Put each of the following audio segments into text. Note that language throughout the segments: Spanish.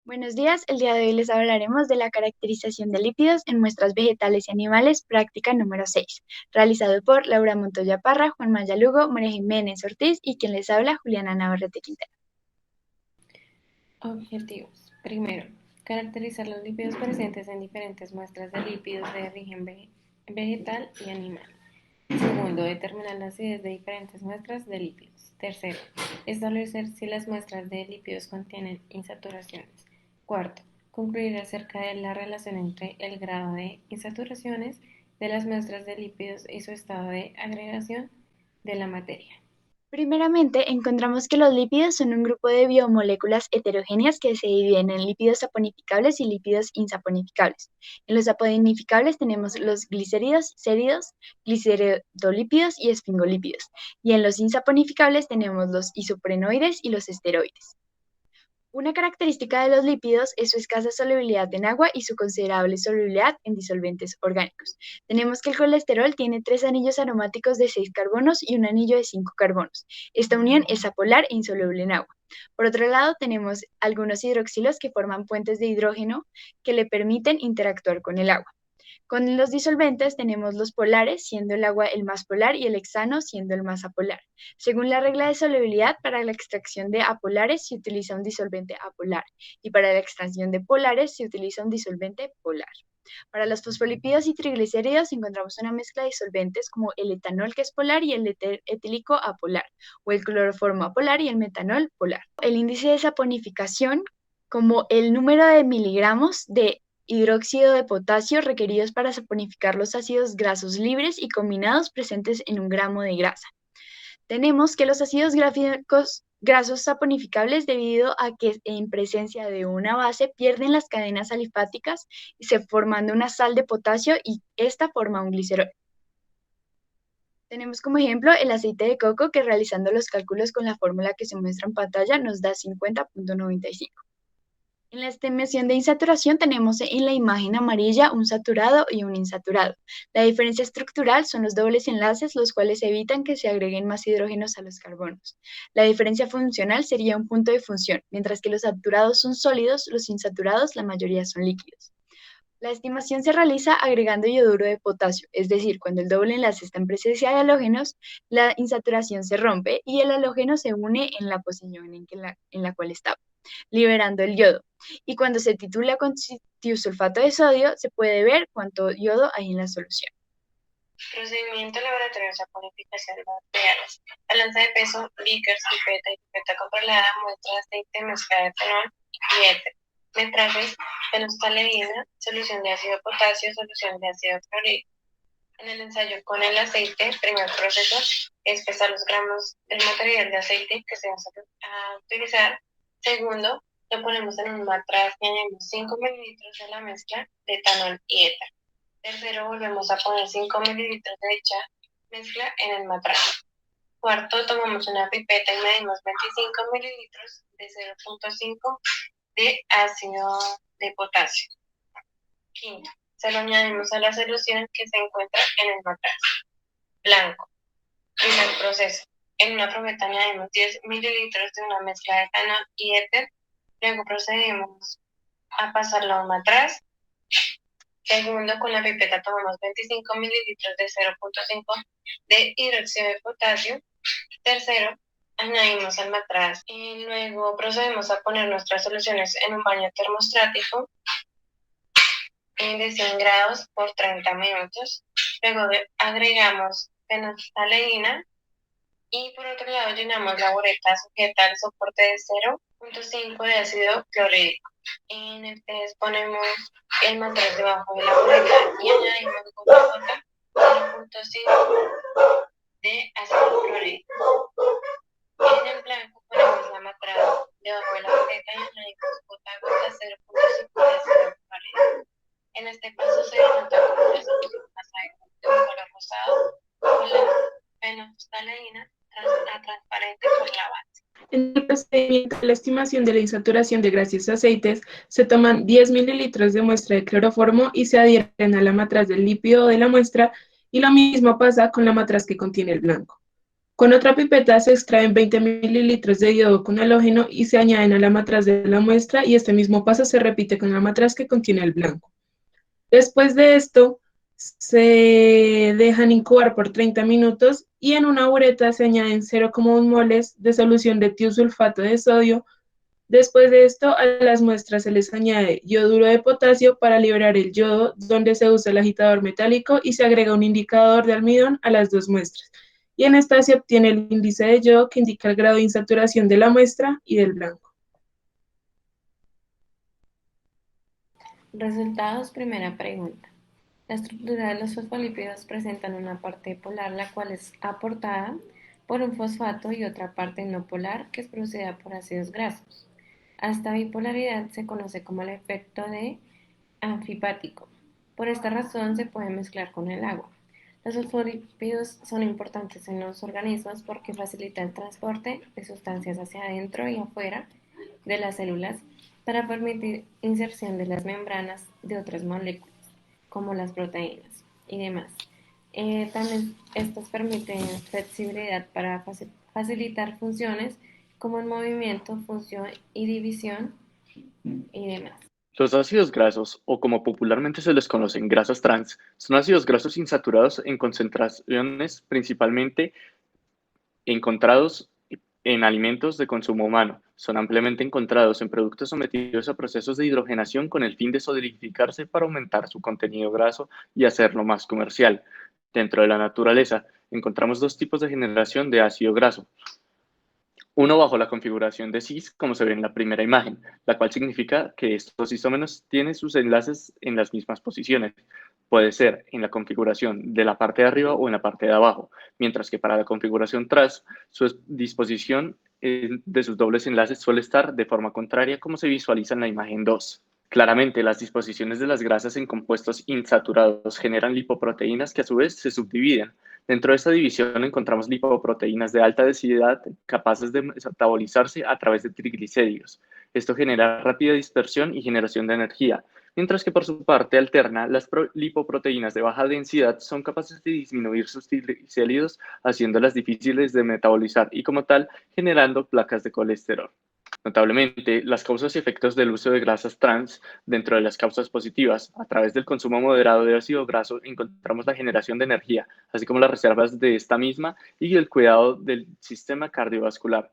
Buenos días, el día de hoy les hablaremos de la caracterización de lípidos en muestras vegetales y animales, práctica número 6, realizado por Laura Montoya Parra, Juan Maya Lugo, María Jiménez Ortiz y quien les habla, Juliana Navarrete Quintero. Objetivos. Primero, caracterizar los lípidos presentes en diferentes muestras de lípidos de origen vegetal y animal. Segundo, determinar la acidez de diferentes muestras de lípidos. Tercero, establecer si las muestras de lípidos contienen insaturaciones. Cuarto, concluir acerca de la relación entre el grado de insaturaciones de las muestras de lípidos y su estado de agregación de la materia. Primeramente, encontramos que los lípidos son un grupo de biomoléculas heterogéneas que se dividen en lípidos saponificables y lípidos insaponificables. En los saponificables tenemos los glicéridos, séridos, gliceridolípidos y esfingolípidos, y en los insaponificables tenemos los isoprenoides y los esteroides. Una característica de los lípidos es su escasa solubilidad en agua y su considerable solubilidad en disolventes orgánicos. Tenemos que el colesterol tiene 3 anillos aromáticos de 6 carbonos y un anillo de 5 carbonos. Esta unión es apolar e insoluble en agua. Por otro lado, tenemos algunos hidroxilos que forman puentes de hidrógeno que le permiten interactuar con el agua. Con los disolventes tenemos los polares, siendo el agua el más polar y el hexano siendo el más apolar. Según la regla de solubilidad, para la extracción de apolares se utiliza un disolvente apolar y para la extracción de polares se utiliza un disolvente polar. Para los fosfolípidos y triglicéridos encontramos una mezcla de disolventes como el etanol, que es polar, y el etílico apolar, o el cloroformo apolar y el metanol polar. El índice de saponificación, como el número de miligramos de hidróxido de potasio requeridos para saponificar los ácidos grasos libres y combinados presentes en 1 gramo de grasa. Tenemos que los ácidos grasos saponificables, debido a que en presencia de una base pierden las cadenas alifáticas y se formando una sal de potasio y esta forma un glicerol. Tenemos como ejemplo el aceite de coco, que realizando los cálculos con la fórmula que se muestra en pantalla nos da 50.95. En la estimación de insaturación tenemos en la imagen amarilla un saturado y un insaturado. La diferencia estructural son los dobles enlaces, los cuales evitan que se agreguen más hidrógenos a los carbonos. La diferencia funcional sería un punto de función, mientras que los saturados son sólidos, los insaturados la mayoría son líquidos. La estimación se realiza agregando yoduro de potasio, es decir, cuando el doble enlace está en presencia de halógenos, la insaturación se rompe y el halógeno se une en la posición en la cual estaba, liberando el yodo. Y cuando se titula con tiosulfato de sodio, se puede ver cuánto yodo hay en la solución. Procedimiento laboratorio de saponificación de materiales. Balanza de peso, líquidos, pipeta controlada, muestra de aceite, mezcla de etanol y éter. Metrajes, fenolftaleína, solución de ácido potasio, solución de ácido clorhídrico. En el ensayo con el aceite, primer proceso es pesar los gramos del material de aceite que se va a utilizar. Segundo, lo ponemos en un matraz y añadimos 5 mililitros de la mezcla de etanol y éter. Tercero, volvemos a poner 5 mililitros de dicha mezcla en el matraz. Cuarto, tomamos una pipeta y medimos 25 mililitros de 0.5 de ácido de potasio. Quinto, se lo añadimos a la solución que se encuentra en el matraz. Blanco. Primer proceso. En una probeta añadimos 10 mililitros de una mezcla de etanol y éter. Luego procedemos a pasarlo a un matraz. Segundo, con la pipeta tomamos 25 mililitros de 0.5 de hidróxido de potasio. Tercero, añadimos al matraz y luego procedemos a poner nuestras soluciones en un baño termostático de 100 grados por 30 minutos. Luego agregamos fenolftaleína y por otro lado llenamos la bureta sujeta al soporte de 0.5 de ácido clorhídrico. En el test ponemos el matraz debajo de la bureta y añadimos gota 0.5 de ácido clorhídrico. En el blanco ponemos la matraz debajo de la bureta y añadimos gota 0.5 de ácido clorhídrico. En este paso se denota como la solución pasada de un color rosado con la fenolftaleína transparente por la base. En el procedimiento de la estimación de la insaturación de grasas y aceites, se toman 10 mililitros de muestra de cloroformo y se adhieren a la matraz del lípido de la muestra, y lo mismo pasa con la matraz que contiene el blanco. Con otra pipeta se extraen 20 mililitros de iodo con halógeno y se añaden a la matraz de la muestra y este mismo paso se repite con la matraz que contiene el blanco. Después de esto, se dejan incubar por 30 minutos y en una bureta se añaden 0,1 moles de solución de tiosulfato de sodio. Después de esto, a las muestras se les añade yoduro de potasio para liberar el yodo, donde se usa el agitador metálico y se agrega un indicador de almidón a las dos muestras. Y en esta se obtiene el índice de yodo que indica el grado de insaturación de la muestra y del blanco. Resultados, primera pregunta. La estructura de los fosfolípidos presentan una parte polar, la cual es aportada por un fosfato, y otra parte no polar, que es producida por ácidos grasos. A esta bipolaridad se conoce como el efecto de anfipático. Por esta razón se puede mezclar con el agua. Los fosfolípidos son importantes en los organismos porque facilitan el transporte de sustancias hacia adentro y afuera de las células para permitir inserción de las membranas de otras moléculas, como las proteínas y demás. También estos permiten flexibilidad para facilitar funciones como el movimiento, función y división y demás. Los ácidos grasos, o como popularmente se les conocen, grasas trans, son ácidos grasos insaturados en concentraciones principalmente encontrados en alimentos de consumo humano. Son ampliamente encontrados en productos sometidos a procesos de hidrogenación con el fin de solidificarse para aumentar su contenido graso y hacerlo más comercial. Dentro de la naturaleza, encontramos dos tipos de generación de ácido graso. Uno bajo la configuración de cis, como se ve en la primera imagen, la cual significa que estos isómeros tienen sus enlaces en las mismas posiciones. Puede ser en la configuración de la parte de arriba o en la parte de abajo, mientras que para la configuración trans, su disposición de sus dobles enlaces suele estar de forma contraria, como se visualiza en la imagen 2. Claramente, las disposiciones de las grasas en compuestos insaturados generan lipoproteínas que a su vez se subdividen. Dentro de esta división encontramos lipoproteínas de alta densidad capaces de metabolizarse a través de triglicéridos. Esto genera rápida dispersión y generación de energía, mientras que por su parte alterna, las lipoproteínas de baja densidad son capaces de disminuir sus triglicéridos, haciéndolas difíciles de metabolizar y como tal generando placas de colesterol. Notablemente, las causas y efectos del uso de grasas trans dentro de las causas positivas, a través del consumo moderado de ácido graso, encontramos la generación de energía, así como las reservas de esta misma y el cuidado del sistema cardiovascular.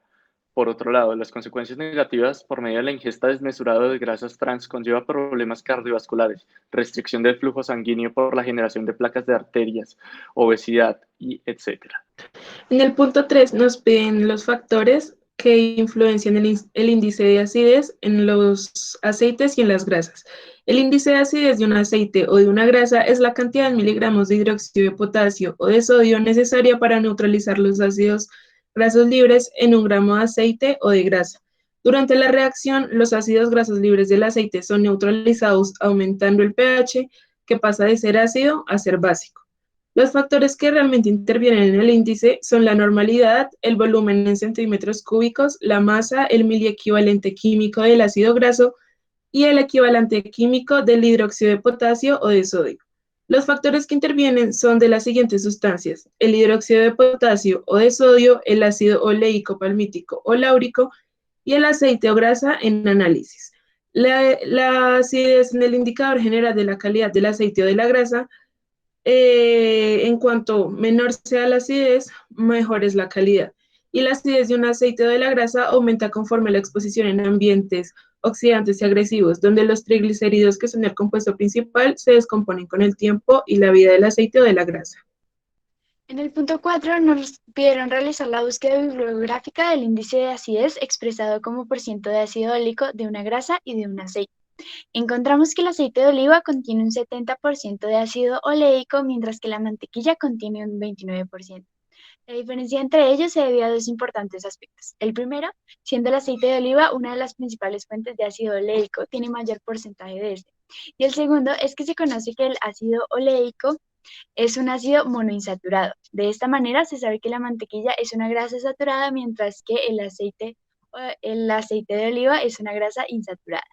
Por otro lado, las consecuencias negativas por medio de la ingesta desmesurada de grasas trans conlleva problemas cardiovasculares, restricción del flujo sanguíneo por la generación de placas de arterias, obesidad y etc. En el punto 3 nos piden los factores que influencian el índice de acidez en los aceites y en las grasas. El índice de acidez de un aceite o de una grasa es la cantidad en miligramos de hidróxido de potasio o de sodio necesaria para neutralizar los ácidos grasos libres en un gramo de aceite o de grasa. Durante la reacción, los ácidos grasos libres del aceite son neutralizados aumentando el pH, que pasa de ser ácido a ser básico. Los factores que realmente intervienen en el índice son la normalidad, el volumen en centímetros cúbicos, la masa, el miliequivalente químico del ácido graso y el equivalente químico del hidróxido de potasio o de sodio. Los factores que intervienen son de las siguientes sustancias: el hidróxido de potasio o de sodio, el ácido oleico palmítico o láurico y el aceite o grasa en análisis. La acidez en el indicador general de la calidad del aceite o de la grasa. En cuanto menor sea la acidez, mejor es la calidad. Y la acidez de un aceite o de la grasa aumenta conforme la exposición en ambientes oxidantes y agresivos, donde los triglicéridos, que son el compuesto principal, se descomponen con el tiempo y la vida del aceite o de la grasa. En el punto 4 nos pidieron realizar la búsqueda bibliográfica del índice de acidez expresado como % de ácido oleico de una grasa y de un aceite. Encontramos que el aceite de oliva contiene un 70% de ácido oleico, mientras que la mantequilla contiene un 29%. La diferencia entre ellos se debe a dos importantes aspectos. El primero, siendo el aceite de oliva una de las principales fuentes de ácido oleico, tiene mayor porcentaje de este. Y el segundo es que se conoce que el ácido oleico es un ácido monoinsaturado. De esta manera se sabe que la mantequilla es una grasa saturada, mientras que el aceite de oliva es una grasa insaturada.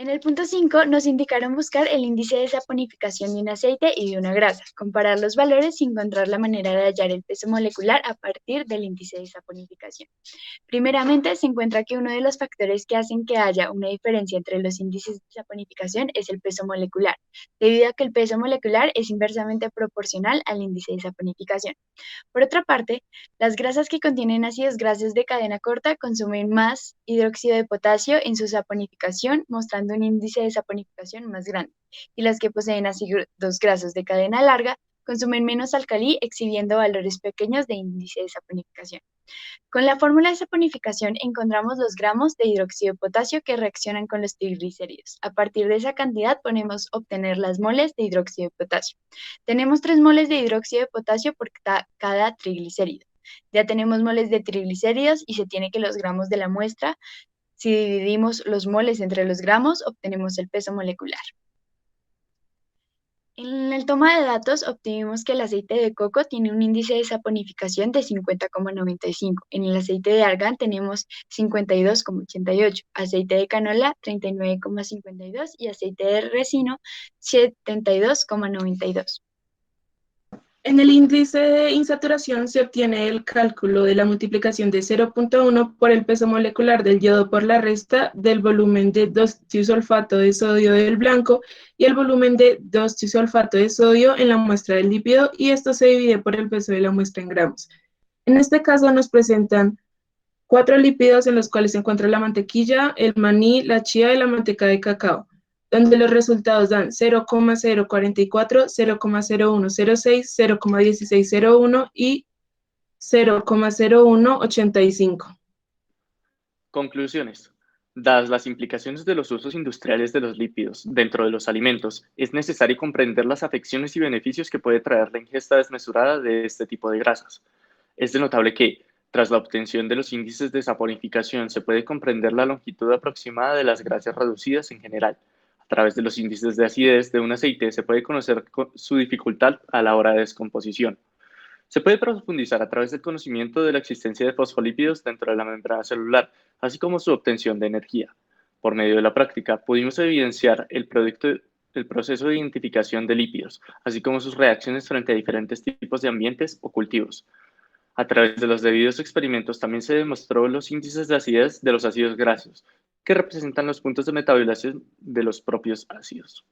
En el punto 5 nos indicaron buscar el índice de saponificación de un aceite y de una grasa, comparar los valores y encontrar la manera de hallar el peso molecular a partir del índice de saponificación. Primeramente, se encuentra que uno de los factores que hacen que haya una diferencia entre los índices de saponificación es el peso molecular, debido a que el peso molecular es inversamente proporcional al índice de saponificación. Por otra parte, las grasas que contienen ácidos grasos de cadena corta consumen más hidróxido de potasio en su saponificación, mostrando un índice de saponificación más grande, y las que poseen ácidos grasos de cadena larga consumen menos alcalí, exhibiendo valores pequeños de índice de saponificación. Con la fórmula de saponificación encontramos los gramos de hidróxido de potasio que reaccionan con los triglicéridos. A partir de esa cantidad podemos obtener las moles de hidróxido de potasio. Tenemos 3 moles de hidróxido de potasio por cada triglicérido. Ya tenemos moles de triglicéridos y se tiene que los gramos de la muestra. Si dividimos los moles entre los gramos, obtenemos el peso molecular. En el toma de datos obtuvimos que el aceite de coco tiene un índice de saponificación de 50,95. En el aceite de argán tenemos 52,88, aceite de canola 39,52 y aceite de resino 72,92. En el índice de insaturación se obtiene el cálculo de la multiplicación de 0,1 por el peso molecular del yodo por la resta del volumen de 2-tiosulfato de sodio del blanco y el volumen de 2-tiosulfato de sodio en la muestra del lípido, y esto se divide por el peso de la muestra en gramos. En este caso nos presentan 4 lípidos en los cuales se encuentra la mantequilla, el maní, la chía y la manteca de cacao, donde los resultados dan 0,044, 0,0106, 0,1601 y 0,0185. Conclusiones. Dadas las implicaciones de los usos industriales de los lípidos dentro de los alimentos, es necesario comprender las afecciones y beneficios que puede traer la ingesta desmesurada de este tipo de grasas. Es notable que, tras la obtención de los índices de saponificación, se puede comprender la longitud aproximada de las grasas reducidas en general. A través de los índices de acidez de un aceite se puede conocer su dificultad a la hora de descomposición. Se puede profundizar a través del conocimiento de la existencia de fosfolípidos dentro de la membrana celular, así como su obtención de energía. Por medio de la práctica, pudimos evidenciar el proceso de identificación de lípidos, así como sus reacciones frente a diferentes tipos de ambientes o cultivos. A través de los debidos experimentos también se demostró los índices de acidez de los ácidos grasos, que representan los puntos de metabolización de los propios ácidos.